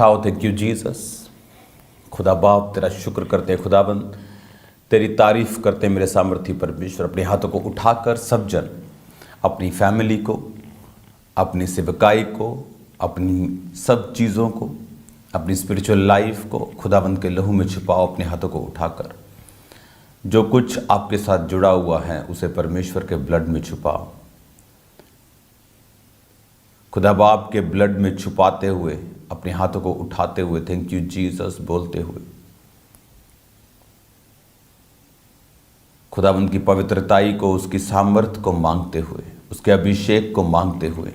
उठाओ। Thank you Jesus. खुदा बाप तेरा शुक्र करते हैं, खुदाबंद तेरी तारीफ करते हैं मेरे सामर्थी परमेश्वर। अपने हाथों को उठाकर सब जन अपनी फैमिली को, अपनी सेवकाई को, अपनी सब चीज़ों को, अपनी स्पिरिचुअल लाइफ को खुदाबंद के लहू में छुपाओ। अपने हाथों को उठाकर जो कुछ आपके साथ जुड़ा हुआ है उसे परमेश्वर के ब्लड में छुपाओ। खुदा बाप के ब्लड में छुपाते हुए, अपने हाथों को उठाते हुए थैंक यू जीसस बोलते हुए, खुदाबंद की पवित्रताई को, उसकी सामर्थ को मांगते हुए, उसके अभिषेक को मांगते हुए,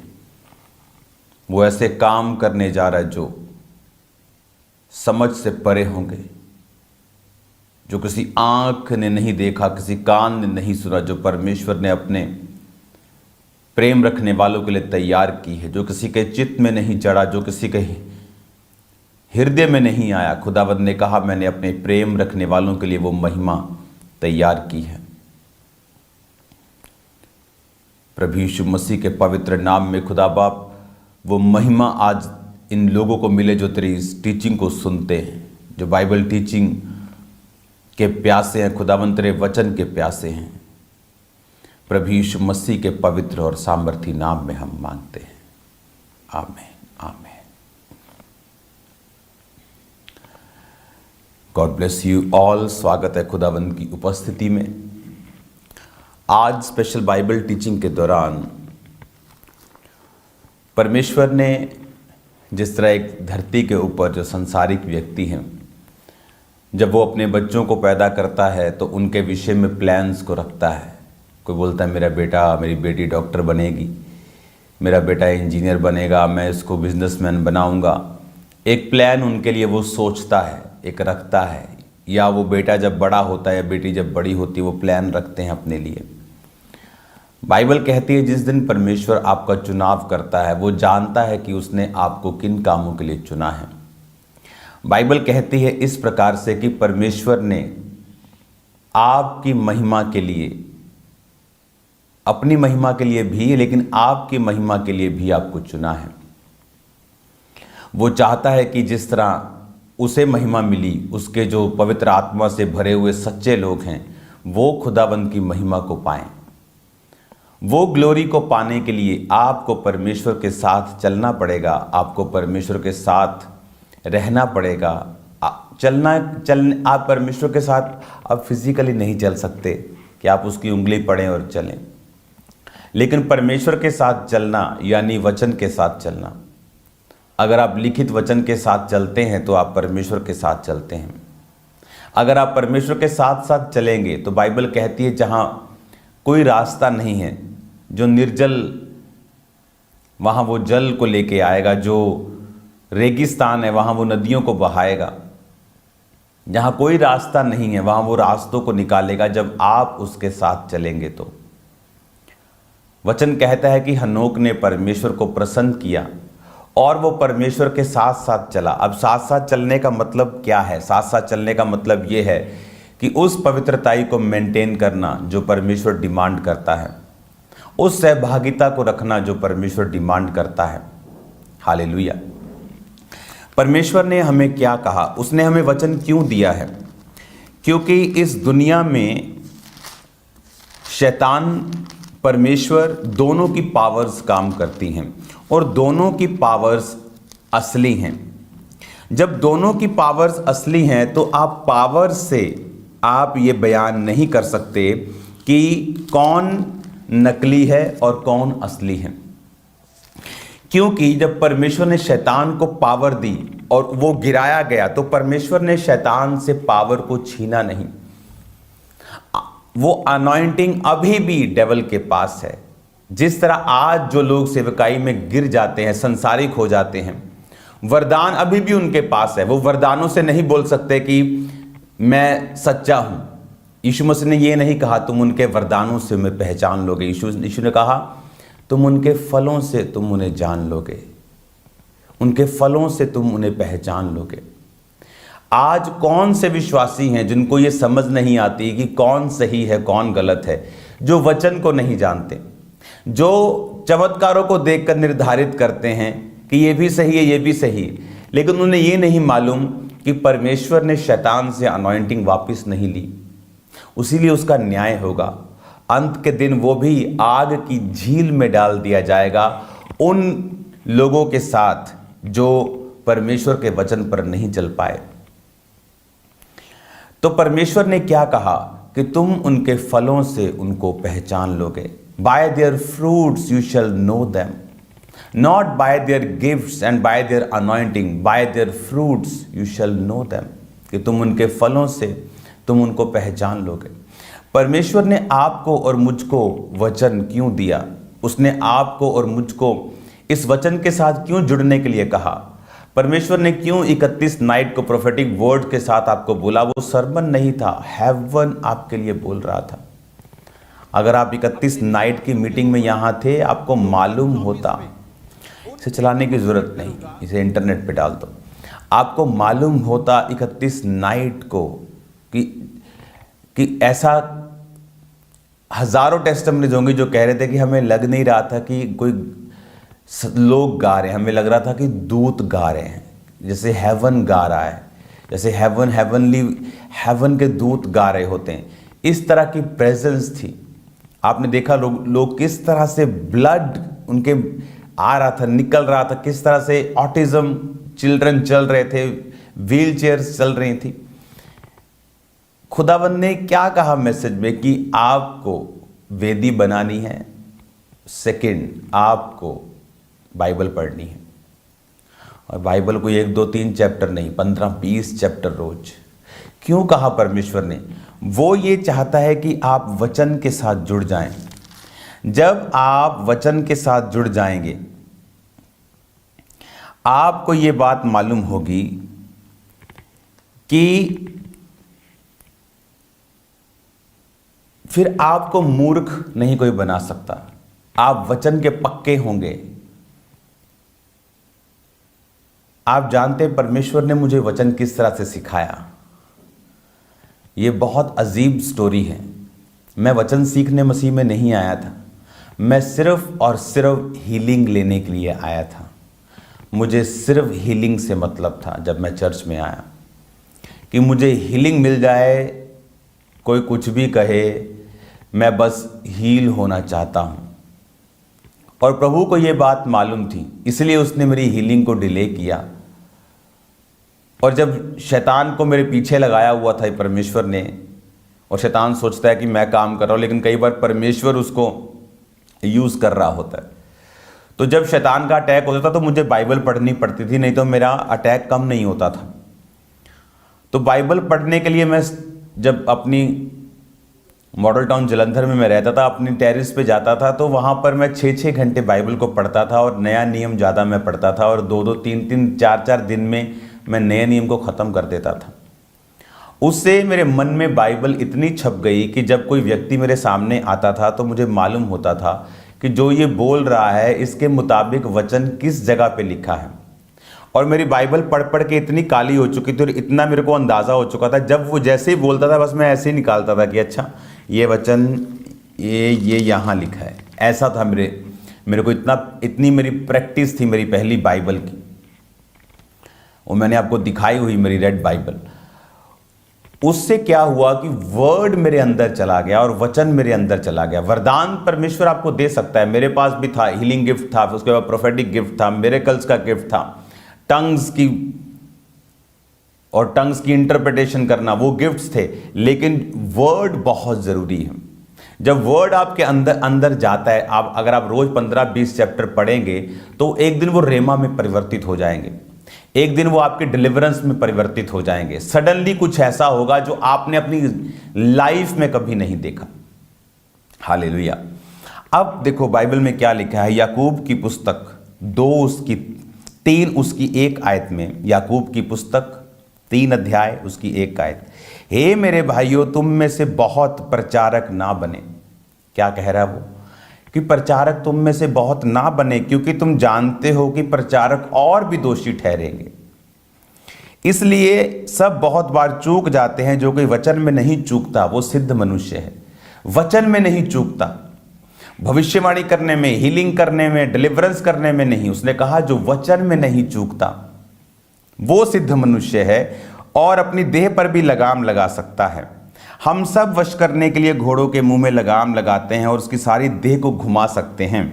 वो ऐसे काम करने जा रहा है जो समझ से परे होंगे, जो किसी आंख ने नहीं देखा, किसी कान ने नहीं सुना, जो परमेश्वर ने अपने प्रेम रखने वालों के लिए तैयार की है, जो किसी के चित्त में नहीं चढ़ा, जो किसी के हृदय में नहीं आया। खुदावंद ने कहा मैंने अपने प्रेम रखने वालों के लिए वो महिमा तैयार की है। प्रभु यीशु मसीह के पवित्र नाम में खुदा बाप वो महिमा आज इन लोगों को मिले जो तेरी इस टीचिंग को सुनते हैं, जो बाइबल टीचिंग के प्यासे हैं, खुदावंद तेरे वचन के प्यासे हैं। प्रभु यीशु मसीह के पवित्र और सामर्थी नाम में हम मांगते हैं, आमीन आमीन। God bless you all. स्वागत है खुदावंद की उपस्थिति में। आज स्पेशल बाइबल टीचिंग के दौरान परमेश्वर ने जिस तरह एक धरती के ऊपर जो संसारिक व्यक्ति हैं, जब वो अपने बच्चों को पैदा करता है तो उनके विषय में प्लान्स को रखता है। कोई बोलता है मेरा बेटा, मेरी बेटी डॉक्टर बनेगी, मेरा बेटा इंजीनियर बनेगा, मैं इसको बिजनेसमैन बनाऊंगा। एक प्लान उनके लिए वो सोचता है, एक रखता है। या वो बेटा जब बड़ा होता है या बेटी जब बड़ी होती है वो प्लान रखते हैं अपने लिए। बाइबल कहती है जिस दिन परमेश्वर आपका चुनाव करता है वो जानता है कि उसने आपको किन कामों के लिए चुना है। बाइबल कहती है इस प्रकार से कि परमेश्वर ने आपकी महिमा के लिए, अपनी महिमा के लिए भी, लेकिन आपकी महिमा के लिए भी आपको चुना है। वो चाहता है कि जिस तरह उसे महिमा मिली, उसके जो पवित्र आत्मा से भरे हुए सच्चे लोग हैं वो खुदाबंद की महिमा को पाएं। वो ग्लोरी को पाने के लिए आपको परमेश्वर के साथ चलना पड़ेगा, आपको परमेश्वर के साथ रहना पड़ेगा। आप परमेश्वर के साथ आप फिजिकली नहीं चल सकते कि आप उसकी उंगली पकड़ें और चलें, लेकिन परमेश्वर के साथ चलना यानी वचन के साथ चलना। अगर आप लिखित वचन के साथ चलते हैं तो आप परमेश्वर के साथ चलते हैं। अगर आप परमेश्वर के साथ साथ चलेंगे तो बाइबल कहती है जहाँ कोई रास्ता नहीं है, जो निर्जल, वहाँ वो जल को लेके आएगा, जो रेगिस्तान है वहाँ वो नदियों को बहाएगा। जहाँ कोई रास्ता नहीं है वहाँ वो रास्तों को निकालेगा जब आप उसके साथ चलेंगे। तो वचन कहता है कि हनोक ने परमेश्वर को प्रसन्न किया और वो परमेश्वर के साथ साथ चला। अब साथ साथ चलने का मतलब क्या है? साथ साथ चलने का मतलब ये है कि उस पवित्रताई को मेंटेन करना जो परमेश्वर डिमांड करता है, उस सहभागिता को रखना जो परमेश्वर डिमांड करता है। हालेलुया। परमेश्वर ने हमें क्या कहा, उसने हमें वचन क्यों दिया है? क्योंकि इस दुनिया में शैतान, परमेश्वर, दोनों की पावर्स काम करती हैं और दोनों की पावर्स असली हैं। जब दोनों की पावर्स असली हैं तो आप पावर से आप ये बयान नहीं कर सकते कि कौन नकली है और कौन असली है। क्योंकि जब परमेश्वर ने शैतान को पावर दी और वो गिराया गया तो परमेश्वर ने शैतान से पावर को छीना नहीं। वो अनॉइंटिंग अभी भी डेविल के पास है। जिस तरह आज जो लोग सेवकाई में गिर जाते हैं, संसारिक हो जाते हैं, वरदान अभी भी उनके पास है। वो वरदानों से नहीं बोल सकते कि मैं सच्चा हूं। यीशु मसीह ने ये नहीं कहा तुम उनके वरदानों से उन्हें पहचान लोगे। यीशु ने कहा तुम उनके फलों से तुम उन्हें जान लोगे, उनके फलों से तुम उन्हें पहचान लोगे। आज कौन से विश्वासी हैं जिनको ये समझ नहीं आती कि कौन सही है कौन गलत है? जो वचन को नहीं जानते, जो चमत्कारों को देखकर निर्धारित करते हैं कि ये भी सही है ये भी सही है, लेकिन उन्हें ये नहीं मालूम कि परमेश्वर ने शैतान से अनॉइंटिंग वापस नहीं ली, उसीलिए उसका न्याय होगा। अंत के दिन वो भी आग की झील में डाल दिया जाएगा उन लोगों के साथ जो परमेश्वर के वचन पर नहीं चल पाए। तो परमेश्वर ने क्या कहा कि तुम उनके फलों से उनको पहचान लोगे। Bye there fruits you shall know them, not bye there gifts and bye there anointing, bye there fruits you shall know them, कि तुम उनके फलों से तुम उनको पहचान लोगे। परमेश्वर ने आपको और मुझको वचन क्यों दिया? उसने आपको और मुझको इस वचन के साथ क्यों जुड़ने के लिए कहा? परमेश्वर ने क्यों 31 नाइट को प्रोफेटिक वर्ड के साथ आपको बोला? वो सरमन नहीं था, हेवन आपके लिए बोल रहा था। अगर आप 31 नाइट की मीटिंग में यहाँ थे, आपको मालूम होता, इसे चलाने की जरूरत नहीं, इसे इंटरनेट पे डाल दो, आपको मालूम होता 31 नाइट को कि ऐसा हजारों टेस्टिमनीज होंगे जो कह रहे थे कि हमें लग नहीं रहा था कि कोई लोग गा रहे हैं, हमें लग रहा था कि दूत गा रहे हैं, जैसे हेवन गा रहा है, जैसे हेवन के दूत गा रहे होते हैं। इस तरह की प्रेजेंस थी। आपने देखा लोग किस तरह से ब्लड उनके आ रहा था, निकल रहा था, किस तरह से ऑटिज्म चिल्ड्रन चल रहे थे, व्हील चेयर्स चल रही थी। खुदावंद ने क्या कहा मैसेज में कि आपको वेदी बनानी है, सेकंड आपको बाइबल पढ़नी है, और बाइबल को 1 2 3 चैप्टर नहीं, 15-20 चैप्टर रोज। क्यों कहा परमेश्वर ने? वो ये चाहता है कि आप वचन के साथ जुड़ जाएं। जब आप वचन के साथ जुड़ जाएंगे, आपको ये बात मालूम होगी कि फिर आपको मूर्ख नहीं कोई बना सकता। आप वचन के पक्के होंगे। आप जानते हैं परमेश्वर ने मुझे वचन किस तरह से सिखाया। ये बहुत अजीब स्टोरी है। मैं वचन सीखने मसीह में नहीं आया था, मैं सिर्फ और सिर्फ हीलिंग लेने के लिए आया था। मुझे सिर्फ हीलिंग से मतलब था जब मैं चर्च में आया, कि मुझे हीलिंग मिल जाए, कोई कुछ भी कहे, मैं बस हील होना चाहता हूँ। और प्रभु को ये बात मालूम थी, इसलिए उसने मेरी हीलिंग को डिले किया। और जब शैतान को मेरे पीछे लगाया हुआ था परमेश्वर ने, और शैतान सोचता है कि मैं काम कर रहा हूँ, लेकिन कई बार परमेश्वर उसको यूज़ कर रहा होता है। तो जब शैतान का अटैक होता था तो मुझे बाइबल पढ़नी पड़ती थी, नहीं तो मेरा अटैक कम नहीं होता था। तो बाइबल पढ़ने के लिए मैं जब अपनी मॉडल टाउन जलंधर में मैं रहता था, अपनी टेरिस पे जाता था, तो वहाँ पर मैं 6-6 घंटे बाइबल को पढ़ता था, और नया नियम ज़्यादा मैं पढ़ता था, और 2-2 3-3 4-4 दिन में मैं नए नियम को ख़त्म कर देता था। उससे मेरे मन में बाइबल इतनी छप गई कि जब कोई व्यक्ति मेरे सामने आता था तो मुझे मालूम होता था कि जो ये बोल रहा है इसके मुताबिक वचन किस जगह पे लिखा है। और मेरी बाइबल पढ़ पढ़ के इतनी काली हो चुकी थी, और इतना मेरे को अंदाज़ा हो चुका था, जब वो जैसे ही बोलता था बस मैं ऐसे ही निकालता था कि अच्छा ये वचन ये यहाँ लिखा है। ऐसा था मेरे को इतनी मेरी प्रैक्टिस थी मेरी पहली बाइबल की। वो मैंने आपको दिखाई हुई मेरी रेड बाइबल। उससे क्या हुआ कि वर्ड मेरे अंदर चला गया और वचन मेरे अंदर चला गया। वरदान परमेश्वर आपको दे सकता है, मेरे पास भी था, हीलिंग गिफ्ट था, उसके बाद प्रोफेटिक गिफ्ट था, मिरेकल्स का गिफ्ट था, टंग्स की इंटरप्रिटेशन करना, वो गिफ्ट्स थे। लेकिन वर्ड बहुत ज़रूरी है। जब वर्ड आपके अंदर जाता है, अगर आप रोज 15-20 चैप्टर पढ़ेंगे तो एक दिन वो रेमा में परिवर्तित हो जाएंगे, एक दिन वो आपके डिलीवरेंस में परिवर्तित हो जाएंगे। सडनली कुछ ऐसा होगा जो आपने अपनी लाइफ में कभी नहीं देखा। हालेलुया। अब देखो बाइबल में क्या लिखा है। याकूब की पुस्तक 2:3 उसकी 1 आयत में, याकूब की पुस्तक 3 अध्याय उसकी 1 आयत, हे मेरे भाइयों तुम में से बहुत प्रचारक ना बने। क्या कह रहा है वो? कि प्रचारक तुम में से बहुत ना बने, क्योंकि तुम जानते हो कि प्रचारक और भी दोषी ठहरेंगे। इसलिए सब बहुत बार चूक जाते हैं। जो कोई वचन में नहीं चूकता वो सिद्ध मनुष्य है। वचन में नहीं चूकता, भविष्यवाणी करने में, हीलिंग करने में, डिलीवरेंस करने में नहीं। उसने कहा जो वचन में नहीं चूकता वो सिद्ध मनुष्य है और अपनी देह पर भी लगाम लगा सकता है। हम सब वश करने के लिए घोड़ों के मुंह में लगाम लगाते हैं और उसकी सारी देह को घुमा सकते हैं।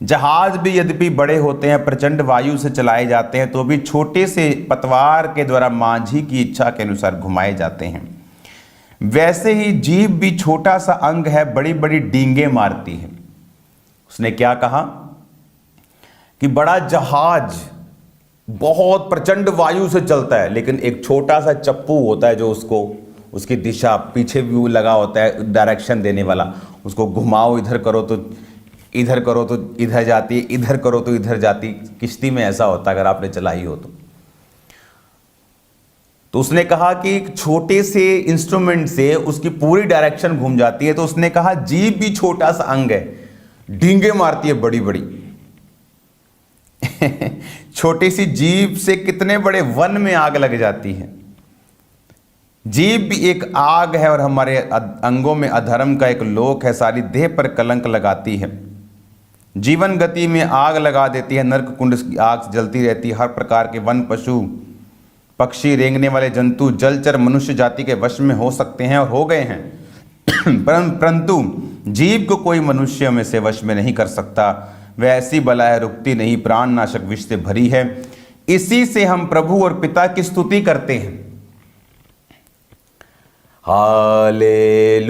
जहाज भी यद्यपि बड़े होते हैं, प्रचंड वायु से चलाए जाते हैं, तो भी छोटे से पतवार के द्वारा माझी की इच्छा के अनुसार घुमाए जाते हैं। वैसे ही जीभ भी छोटा सा अंग है, बड़ी बड़ी डींगे मारती है। उसने क्या कहा कि बड़ा जहाज बहुत प्रचंड वायु से चलता है, लेकिन एक छोटा सा चप्पू होता है जो उसको उसकी दिशा पीछे भी लगा होता है, डायरेक्शन देने वाला। उसको घुमाओ, इधर करो तो इधर करो तो इधर जाती है, इधर करो तो इधर जाती। किश्ती में ऐसा होता है अगर आपने चलाई हो तो उसने कहा कि एक छोटे से इंस्ट्रूमेंट से उसकी पूरी डायरेक्शन घूम जाती है। तो उसने कहा जीभ भी छोटा सा अंग है, डींगे मारती है बड़ी बड़ी। छोटी सी जीभ से कितने बड़े वन में आग लग जाती है। जीभ भी एक आग है और हमारे अंगों में अधर्म का एक लोक है, सारी देह पर कलंक लगाती है, जीवन गति में आग लगा देती है, नरक कुंड की आग जलती रहती है। हर प्रकार के वन, पशु पक्षी, रेंगने वाले जंतु, जलचर मनुष्य जाति के वश में हो सकते हैं और हो गए हैं। परंतु जीव को कोई मनुष्य में से वश में नहीं कर सकता। वह ऐसी बला है, रुकती नहीं, प्राण नाशक विष से भरी है। इसी से हम प्रभु और पिता की स्तुति करते हैं। हालेलुया।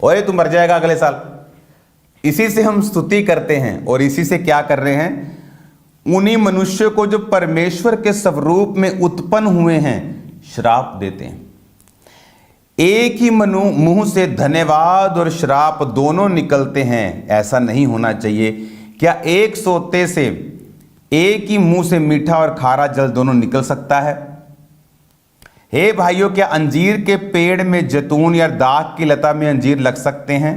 ओए तू मर जाएगा अगले साल। इसी से हम स्तुति करते हैं और इसी से क्या कर रहे हैं, उन्हीं मनुष्य को जो परमेश्वर के स्वरूप में उत्पन्न हुए हैं श्राप देते हैं। एक ही मुंह से धन्यवाद और श्राप दोनों निकलते हैं। ऐसा नहीं होना चाहिए। क्या एक सोते से, एक ही मुंह से मीठा और खारा जल दोनों निकल सकता है? हे भाइयों, क्या अंजीर के पेड़ में जैतून या दाख की लता में अंजीर लग सकते हैं?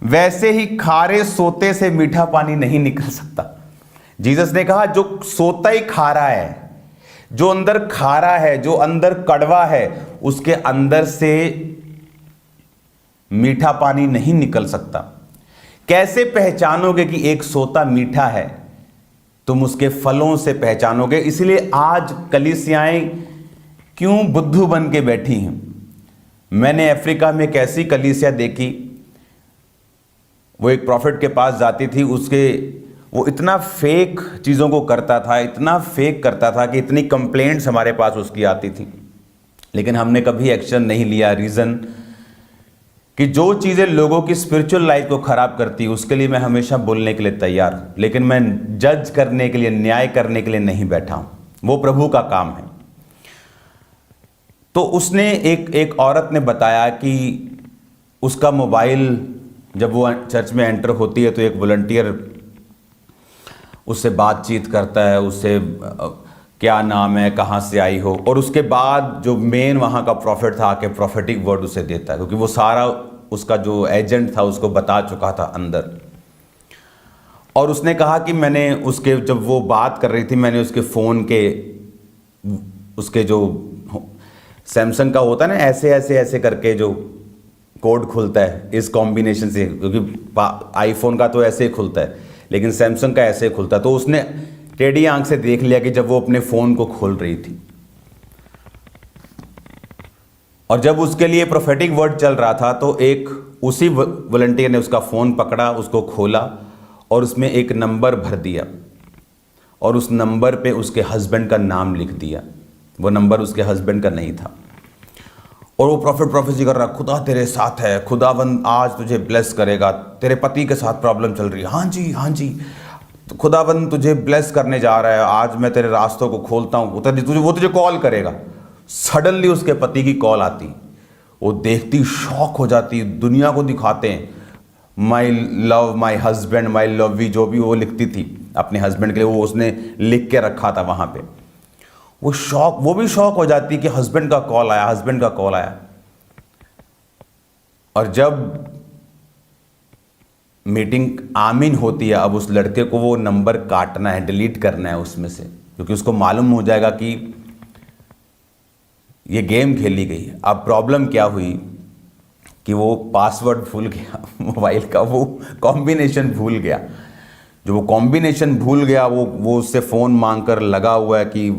वैसे ही खारे सोते से मीठा पानी नहीं निकल सकता। जीसस ने कहा जो सोता ही खारा है, जो अंदर खारा है, जो अंदर कड़वा है, उसके अंदर से मीठा पानी नहीं निकल सकता। कैसे पहचानोगे कि एक सोता मीठा है? तुम उसके फलों से पहचानोगे। इसलिए आज कलीसियाएं क्यों बुद्धू बन के बैठी हैं? मैंने अफ्रीका में एक ऐसी कलीसिया देखी, वो एक प्रॉफिट के पास जाती थी, वो इतना फेक चीज़ों को करता था, इतना फेक करता था कि इतनी कंप्लेंट्स हमारे पास उसकी आती थी, लेकिन हमने कभी एक्शन नहीं लिया। रीज़न कि जो चीज़ें लोगों की स्पिरिचुअल लाइफ को ख़राब करती है उसके लिए मैं हमेशा बोलने के लिए तैयार हूँ, लेकिन मैं जज करने के लिए, न्याय करने के लिए नहीं बैठा हूँ। वो प्रभु का काम है। तो उसने एक औरत ने बताया कि उसका मोबाइल, जब वो चर्च में एंटर होती है तो एक वॉलंटियर उससे बातचीत करता है, उससे क्या नाम है, कहाँ से आई हो, और उसके बाद जो मेन वहाँ का प्रॉफिट था आके प्रॉफिटिक वर्ड उसे देता है, क्योंकि वो सारा उसका जो एजेंट था उसको बता चुका था अंदर। और उसने कहा कि मैंने उसके, जब वो बात कर रही थी, मैंने उसके फ़ोन के, उसके जो सैमसंग का होता है ना, ऐसे ऐसे ऐसे करके जो कोड खुलता है इस कॉम्बिनेशन से, क्योंकि आईफोन का तो ऐसे ही खुलता है लेकिन सैमसंग का ऐसे ही खुलता है। तो उसने टेढ़ी आंख से देख लिया कि जब वो अपने फ़ोन को खोल रही थी और जब उसके लिए प्रोफेटिक वर्ड चल रहा था, तो एक उसी वॉलंटियर ने उसका फ़ोन पकड़ा, उसको खोला और उसमें एक नंबर भर दिया और उस नंबर पे उसके हस्बैंड का नाम लिख दिया। वो नंबर उसके हस्बैंड का नहीं था और वो प्रोफेसी कर रहा, खुदा तेरे साथ है, खुदावंद आज तुझे ब्लेस करेगा, तेरे पति के साथ प्रॉब्लम चल रही है, हाँ जी हाँ जी, तो खुदावंद तुझे ब्लेस करने जा रहा है, आज मैं तेरे रास्तों को खोलता हूँ, वो तुझे कॉल करेगा। सडनली उसके पति की कॉल आती, वो देखती शॉक हो जाती, दुनिया को दिखाते हैं, my love my husband, my love we, जो भी वो लिखती थी अपने हस्बैंड के लिए, वो उसने लिख के रखा था वहाँ पे। वो भी शॉक हो जाती कि हस्बैंड का कॉल आया, हस्बैंड का कॉल आया। और जब मीटिंग आमीन होती है, अब उस लड़के को वो नंबर काटना है, डिलीट करना है उसमें से, क्योंकि उसको मालूम हो जाएगा कि ये गेम खेली गई है। अब प्रॉब्लम क्या हुई कि वो पासवर्ड भूल गया, मोबाइल का वो कॉम्बिनेशन भूल गया। जो वो कॉम्बिनेशन भूल गया, वो उससे फ़ोन मांग कर लगा हुआ है कि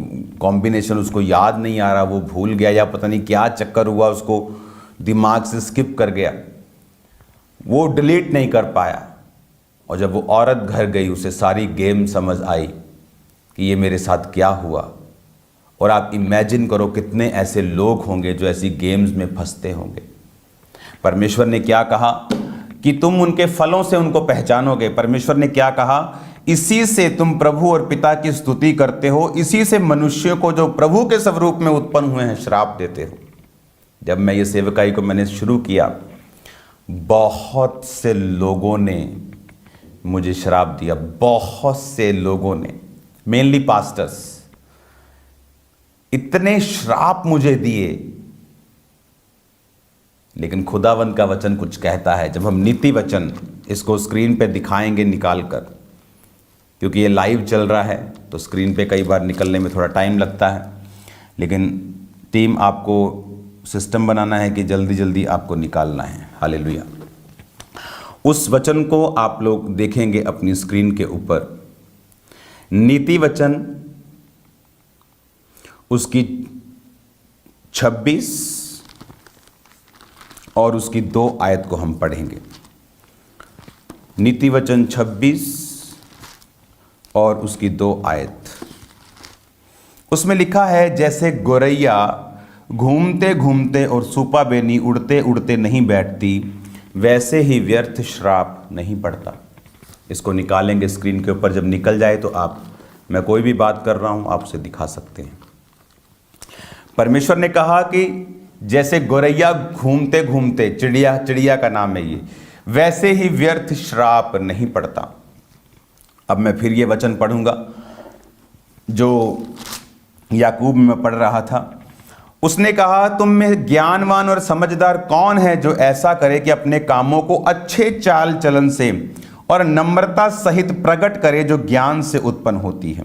कॉम्बिनेशन उसको याद नहीं आ रहा, वो भूल गया या पता नहीं क्या चक्कर हुआ, उसको दिमाग से स्किप कर गया, वो डिलीट नहीं कर पाया। और जब वो औरत घर गई, उसे सारी गेम समझ आई कि ये मेरे साथ क्या हुआ। और आप इमेजिन करो कितने ऐसे लोग होंगे जो ऐसी गेम्स में फंसते होंगे। परमेश्वर ने क्या कहा कि तुम उनके फलों से उनको पहचानोगे। परमेश्वर ने क्या कहा, इसी से तुम प्रभु और पिता की स्तुति करते हो, इसी से मनुष्यों को जो प्रभु के स्वरूप में उत्पन्न हुए हैं श्राप देते हो। जब मैं ये सेवकाई को मैंने शुरू किया, बहुत से लोगों ने मुझे श्राप दिया, बहुत से लोगों ने, मेनली पास्टर्स, इतने श्राप मुझे दिए। लेकिन खुदावंद का वचन कुछ कहता है। जब हम नीति वचन इसको स्क्रीन पे दिखाएंगे निकाल कर, क्योंकि ये लाइव चल रहा है तो स्क्रीन पे कई बार निकलने में थोड़ा टाइम लगता है, लेकिन टीम आपको सिस्टम बनाना है कि जल्दी जल्दी आपको निकालना है। हालेलुया। उस वचन को आप लोग देखेंगे अपनी स्क्रीन के ऊपर। नीति वचन उसकी 26 और उसकी 2 आयत को हम पढ़ेंगे। नीति वचन 26 और उसकी 2 आयत। उसमें लिखा है, जैसे गोरैया घूमते घूमते और सूपा बेनी उड़ते उड़ते नहीं बैठती, वैसे ही व्यर्थ श्राप नहीं पड़ता। इसको निकालेंगे स्क्रीन के ऊपर। जब निकल जाए तो मैं कोई भी बात कर रहा हूं, आप उसे दिखा सकते हैं। परमेश्वर ने कहा कि जैसे गोरैया घूमते घूमते, चिड़िया का नाम है ये, वैसे ही व्यर्थ श्राप नहीं पड़ता। अब मैं फिर ये वचन पढ़ूंगा जो याकूब में पढ़ रहा था। उसने कहा, तुम में ज्ञानवान और समझदार कौन है जो ऐसा करे कि अपने कामों को अच्छे चाल चलन से और नम्रता सहित प्रकट करे जो ज्ञान से उत्पन्न होती है।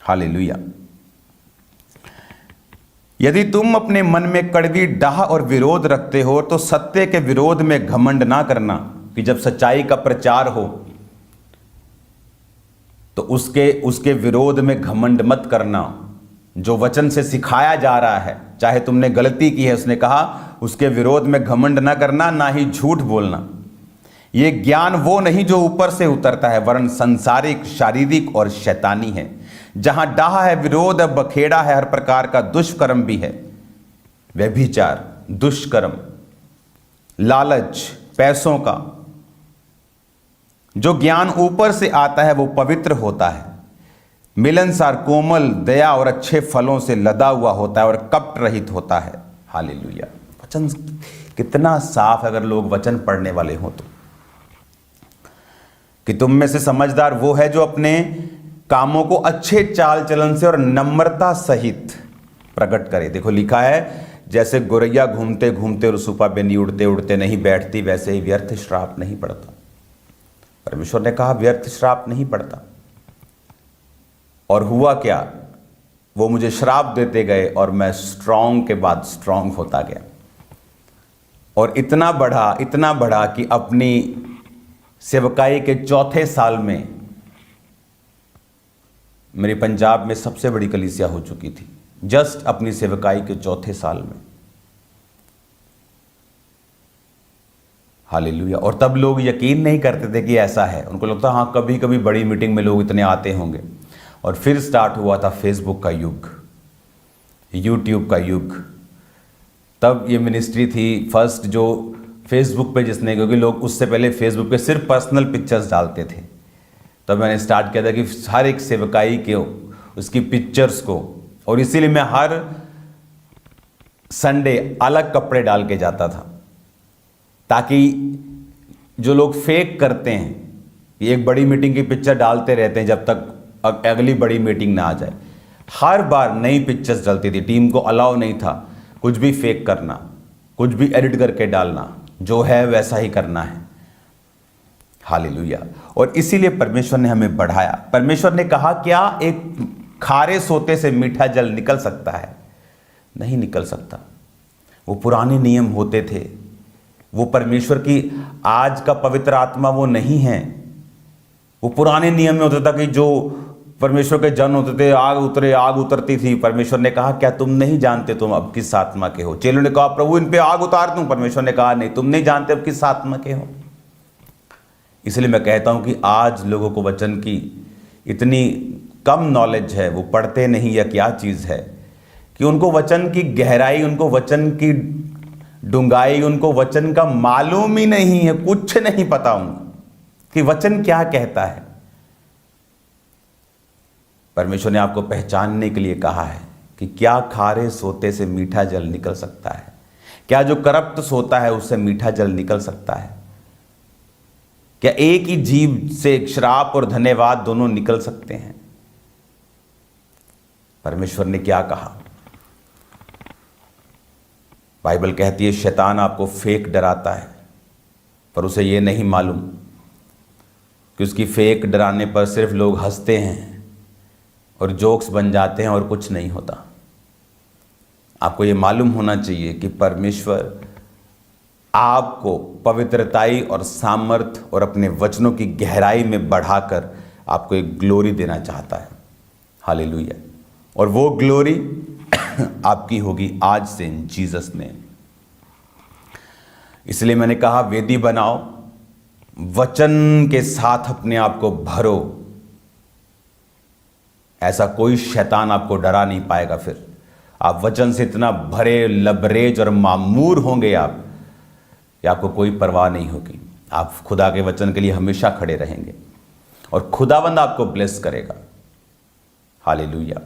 हालेलुया। यदि तुम अपने मन में कड़वी डाह और विरोध रखते हो तो सत्य के विरोध में घमंड ना करना, कि जब सच्चाई का प्रचार हो तो उसके विरोध में घमंड मत करना। जो वचन से सिखाया जा रहा है, चाहे तुमने गलती की है, उसने कहा उसके विरोध में घमंड ना करना, ना ही झूठ बोलना। ये ज्ञान वो नहीं जो ऊपर से उतरता है, वरन संसारिक, शारीरिक और शैतानी है। जहां डाह है, विरोध है, बखेड़ा है, हर प्रकार का दुष्कर्म भी है। व्यभिचार, दुष्कर्म, लालच, पैसों का। जो ज्ञान ऊपर से आता है वो पवित्र होता है, मिलनसार, कोमल, दया और अच्छे फलों से लदा हुआ होता है और कपट रहित होता है। हालेलुया। वचन कितना साफ है अगर लोग वचन पढ़ने वाले हों तो। कि तुम में से समझदार वो है जो अपने कामों को अच्छे चाल चलन से और नम्रता सहित प्रकट करे। देखो लिखा है, जैसे गोरैया घूमते घूमते और सूपा बेनी उड़ते उड़ते नहीं बैठती, वैसे ही व्यर्थ श्राप नहीं पड़ता। परमेश्वर ने कहा व्यर्थ श्राप नहीं पड़ता। और हुआ क्या, वो मुझे श्राप देते गए और मैं स्ट्रांग के बाद स्ट्रांग होता गया। और इतना बढ़ा कि अपनी सेवकाई के 4थे साल में मेरी पंजाब में सबसे बड़ी कलीसिया हो चुकी थी। जस्ट अपनी सेवकाई के 4थे साल में। हालेलुया। और तब लोग यकीन नहीं करते थे कि ऐसा है। उनको लगता हाँ कभी कभी बड़ी मीटिंग में लोग इतने आते होंगे। और फिर स्टार्ट हुआ था फेसबुक का युग, यूट्यूब का युग। तब ये मिनिस्ट्री थी फर्स्ट जो फेसबुक पे जिसने, क्योंकि लोग उससे पहले फेसबुक पे सिर्फ पर्सनल पिक्चर्स डालते थे। तब मैंने स्टार्ट किया था कि हर एक सेवकाई के उसकी पिक्चर्स को, और इसीलिए मैं हर संडे अलग कपड़े डाल के जाता था, ताकि जो लोग फेक करते हैं, ये एक बड़ी मीटिंग की पिक्चर डालते रहते हैं जब तक अगली बड़ी मीटिंग ना आ जाए। हर बार नई पिक्चर्स डलती थी। टीम को अलाउ नहीं था कुछ भी फेक करना, कुछ भी एडिट करके डालना, जो है वैसा ही करना है। हालेलुया। और इसीलिए परमेश्वर ने हमें बढ़ाया। परमेश्वर ने कहा, क्या एक खारे सोते से मीठा जल निकल सकता है? नहीं निकल सकता। वो पुराने नियम होते थे, वो परमेश्वर की आज का पवित्र आत्मा वो नहीं है। वो पुराने नियम में होता था कि जो परमेश्वर के जन होते थे, आग उतरती थी। परमेश्वर ने कहा क्या तुम नहीं जानते तुम अब किस आत्मा के हो? चेलों ने कहा प्रभु इन पे आग उतार दूं। परमेश्वर ने कहा नहीं, तुम नहीं जानते अब किस आत्मा के हो। इसलिए मैं कहता हूं कि आज लोगों को वचन की इतनी कम नॉलेज है, वो पढ़ते नहीं या क्या चीज़ है कि उनको वचन की गहराई, उनको वचन की डूंघाई, उनको वचन का मालूम ही नहीं है, कुछ नहीं पता उनको कि वचन क्या कहता है। परमेश्वर ने आपको पहचानने के लिए कहा है कि क्या खारे सोते से मीठा जल निकल सकता है, क्या जो करप्ट सोता है उससे मीठा जल निकल सकता है, क्या एक ही जीभ से श्राप और धन्यवाद दोनों निकल सकते हैं। परमेश्वर ने क्या कहा? बाइबल कहती है शैतान आपको फेक डराता है, पर उसे यह नहीं मालूम कि उसकी फेक डराने पर सिर्फ लोग हंसते हैं और जोक्स बन जाते हैं और कुछ नहीं होता। आपको ये मालूम होना चाहिए कि परमेश्वर आपको पवित्रताई और सामर्थ और अपने वचनों की गहराई में बढ़ाकर आपको एक ग्लोरी देना चाहता है। हालेलुया। और वो ग्लोरी आपकी होगी आज से इन जीसस ने। इसलिए मैंने कहा वेदी बनाओ, वचन के साथ अपने आप को भरो। ऐसा कोई शैतान आपको डरा नहीं पाएगा। फिर आप वचन से इतना भरे लबरेज और मामूर होंगे आप कि आपको कोई परवाह नहीं होगी। आप खुदा के वचन के लिए हमेशा खड़े रहेंगे और खुदावंद आपको ब्लेस करेगा। हालेलुया।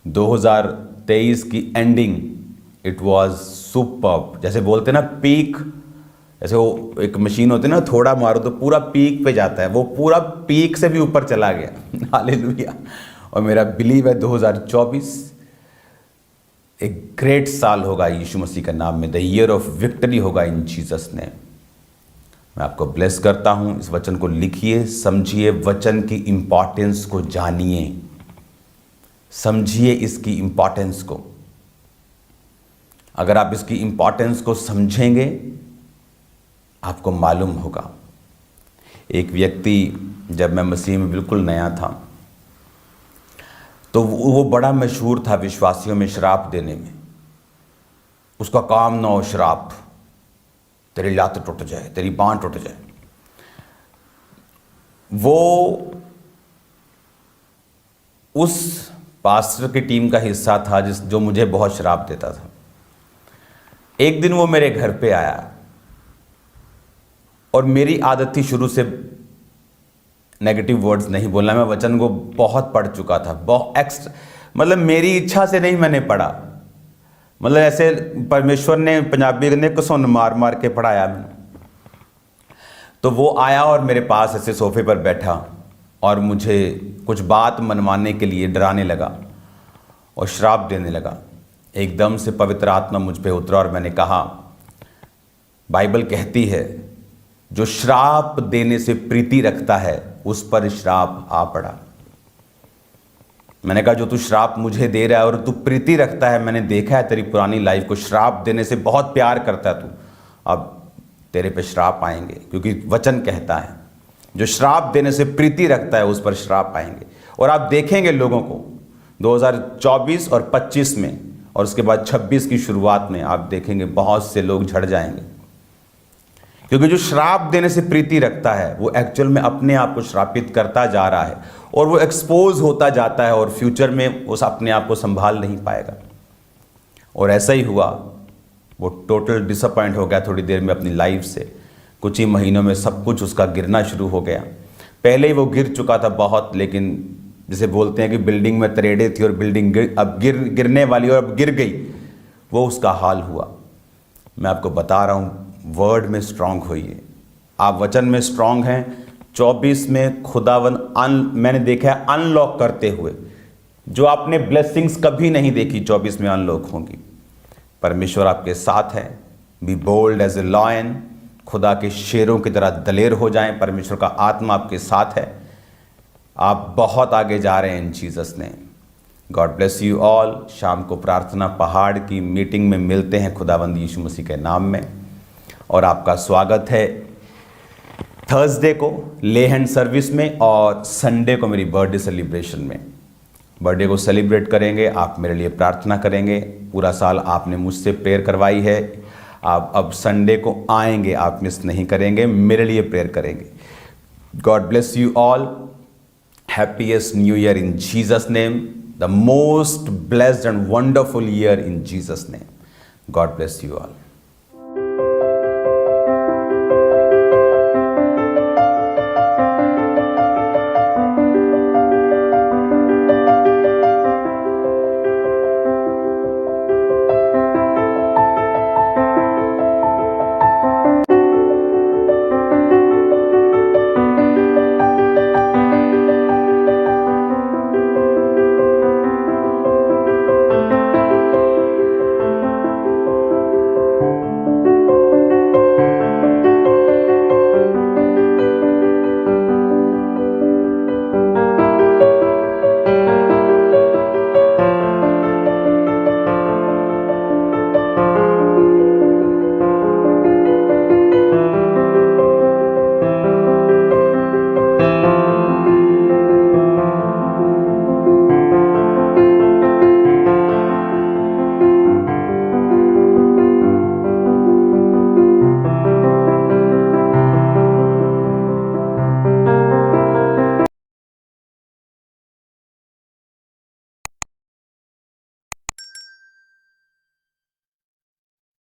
2023 की एंडिंग इट वाज सुपर्ब। जैसे बोलते ना पीक, जैसे वो एक मशीन होती है ना, थोड़ा मारो तो पूरा पीक पे जाता है, वो पूरा पीक से भी ऊपर चला गया। हालेलुया। और मेरा बिलीव है 2024 एक ग्रेट साल होगा यीशु मसीह के नाम में। द ईयर ऑफ विक्ट्री होगा इन जीसस ने। मैं आपको ब्लेस करता हूं। इस वचन को लिखिए, समझिए, वचन की इंपॉर्टेंस को जानिए, समझिए इसकी इंपॉर्टेंस को। अगर आप इसकी इंपॉर्टेंस को समझेंगे आपको मालूम होगा। एक व्यक्ति, जब मैं मसीह में बिल्कुल नया था तो वो बड़ा मशहूर था विश्वासियों में श्राप देने में। उसका काम ना हो श्राप, तेरी लात टूट जाए, तेरी बांह टूट जाए। वो उस पास्टर की टीम का हिस्सा था जो मुझे बहुत श्राप देता था। एक दिन वो मेरे घर पे आया और मेरी आदत थी शुरू से नेगेटिव वर्ड्स नहीं बोलना। मैं वचन को बहुत पढ़ चुका था, बहुत मतलब मेरी इच्छा से नहीं मैंने पढ़ा, मतलब ऐसे परमेश्वर ने पंजाबी ने घसुन मार मार के पढ़ाया मैंने। तो वो आया और मेरे पास ऐसे सोफे पर बैठा और मुझे कुछ बात मनवाने के लिए डराने लगा और श्राप देने लगा। एकदम से पवित्र आत्मा मुझ पे उतरा और मैंने कहा, बाइबल कहती है जो श्राप देने से प्रीति रखता है उस पर श्राप आ पड़ा। मैंने कहा जो तू श्राप मुझे दे रहा है और तू प्रीति रखता है, मैंने देखा है तेरी पुरानी लाइफ को, श्राप देने से बहुत प्यार करता है तू, अब तेरे पे श्राप आएंगे। क्योंकि वचन कहता है जो श्राप देने से प्रीति रखता है उस पर श्राप आएंगे। और आप देखेंगे लोगों को 2024 और 25 में और उसके बाद 26 की शुरुआत में आप देखेंगे बहुत से लोग झड़ जाएंगे। क्योंकि जो श्राप देने से प्रीति रखता है वो एक्चुअल में अपने आप को श्रापित करता जा रहा है और वो एक्सपोज होता जाता है और फ्यूचर में उस अपने आप को संभाल नहीं पाएगा। और ऐसा ही हुआ, वो टोटल डिसअपॉइंट हो गया थोड़ी देर में अपनी लाइफ से। कुछ ही महीनों में सब कुछ उसका गिरना शुरू हो गया। पहले ही वो गिर चुका था बहुत, लेकिन जैसे बोलते हैं कि बिल्डिंग में तरेड़े थी और बिल्डिंग गिरने वाली और अब गिर गई, वो उसका हाल हुआ। मैं आपको बता रहा हूँ, वर्ड में स्ट्रांग होइए। आप वचन में स्ट्रांग हैं। 24 में खुदावन मैंने देखा है अनलॉक करते हुए, जो आपने ब्लेसिंग्स कभी नहीं देखी 24 में अनलॉक होंगी। परमेश्वर आपके साथ है। Be bold as a lion. खुदा के शेरों की तरह दलेर हो जाएं। परमेश्वर का आत्मा आपके साथ है। आप बहुत आगे जा रहे हैं इन जीसस ने। God bless you all. शाम को प्रार्थना पहाड़ की मीटिंग में मिलते हैं खुदावंद यीशु मसीह के नाम में। और आपका स्वागत है थर्सडे को ले हैंड सर्विस में और संडे को मेरी बर्थडे सेलिब्रेशन में। बर्थडे को सेलिब्रेट करेंगे, आप मेरे लिए प्रार्थना करेंगे। पूरा साल आपने मुझसे प्रेयर करवाई है, आप अब संडे को आएंगे, आप मिस नहीं करेंगे, मेरे लिए प्रेयर करेंगे। God bless you all. Happiest new year in Jesus name. The most blessed and wonderful year in Jesus name. God bless you all.